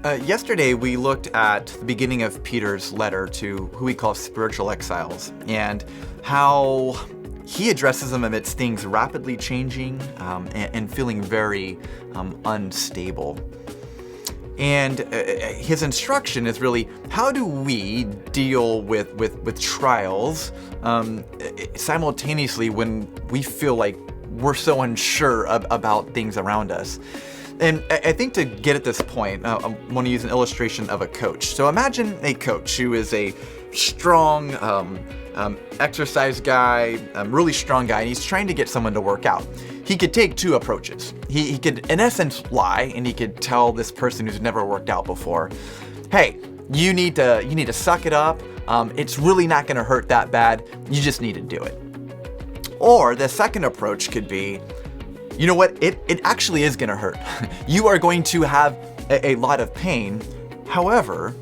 Yesterday, we looked at the beginning of Peter's letter to who he calls spiritual exiles and how he addresses them amidst things rapidly changing and feeling very unstable. And his instruction is really, how do we deal with trials simultaneously when we feel like we're so unsure about things around us? And I think to get at this point, I want to use an illustration of a coach. So imagine a coach who is a strong exercise guy, really strong guy, and he's trying to get someone to work out. He could take two approaches. He could, in essence, lie, and he could tell this person who's never worked out before, hey, you need to suck it up. It's really not going to hurt that bad. You just need to do it. Or the second approach could be, you know what? It actually is going to hurt. You are going to have a lot of pain. However,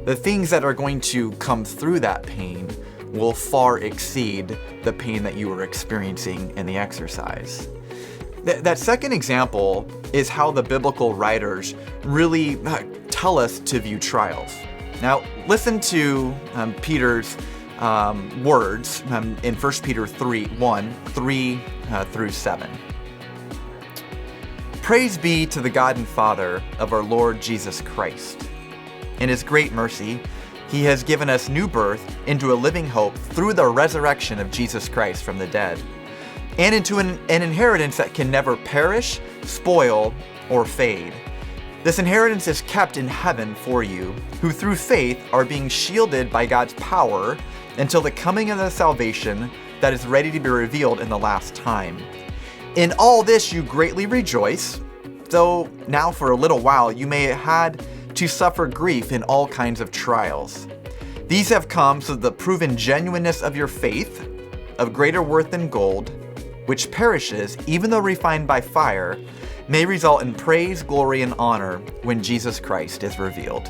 the things that are going to come through that pain will far exceed the pain that you were experiencing in the exercise. That second example is how the biblical writers really tell us to view trials. Now, listen to Peter's words in 1 Peter 3:3-7. Praise be to the God and Father of our Lord Jesus Christ. In his great mercy, he has given us new birth into a living hope through the resurrection of Jesus Christ from the dead, and into an inheritance that can never perish, spoil, or fade. This inheritance is kept in heaven for you, who through faith are being shielded by God's power until the coming of the salvation that is ready to be revealed in the last time. In all this you greatly rejoice, though now for a little while you may have had to suffer grief in all kinds of trials. These have come so that the proven genuineness of your faith, of greater worth than gold, which perishes even though refined by fire, may result in praise, glory, and honor when Jesus Christ is revealed.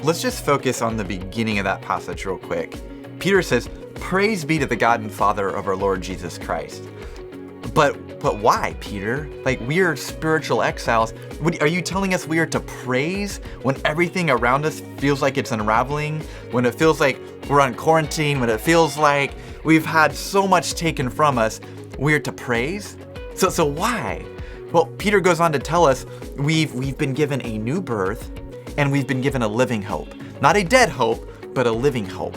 Let's just focus on the beginning of that passage real quick. Peter says, praise be to the God and Father of our Lord Jesus Christ. But why, Peter? Like, we are spiritual exiles. Are you telling us we are to praise when everything around us feels like it's unraveling? When it feels like we're on quarantine? When it feels like we've had so much taken from us, we are to praise? So why? Well, Peter goes on to tell us we've been given a new birth and we've been given a living hope. Not a dead hope, but a living hope.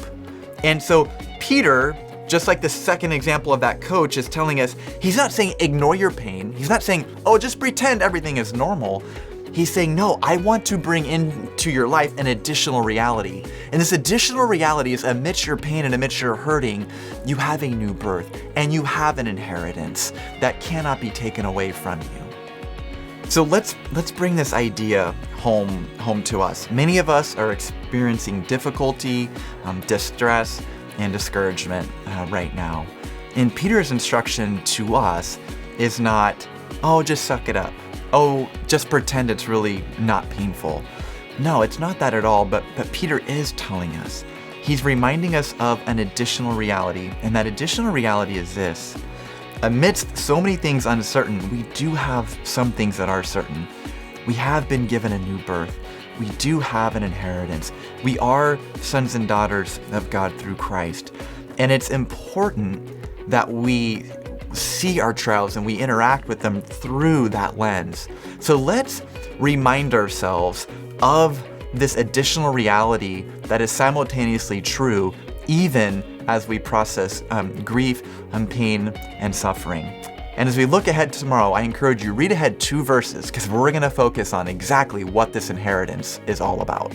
And so Peter, just like the second example of that coach, is telling us, he's not saying ignore your pain. He's not saying, oh, just pretend everything is normal. He's saying, no, I want to bring into your life an additional reality. And this additional reality is amidst your pain and amidst your hurting, you have a new birth and you have an inheritance that cannot be taken away from you. So let's bring this idea home to us. Many of us are experiencing difficulty, distress, and discouragement right now. And Peter's instruction to us is not, oh, just suck it up. Oh, just pretend it's really not painful. No, it's not that at all, but Peter is telling us. He's reminding us of an additional reality, and that additional reality is this. Amidst so many things uncertain, we do have some things that are certain. We have been given a new birth. We do have an inheritance. We are sons and daughters of God through Christ. And it's important that we see our trials and we interact with them through that lens. So let's remind ourselves of this additional reality that is simultaneously true, even as we process grief and pain and suffering. And as we look ahead to tomorrow, I encourage you, read ahead 2 verses, because we're going to focus on exactly what this inheritance is all about.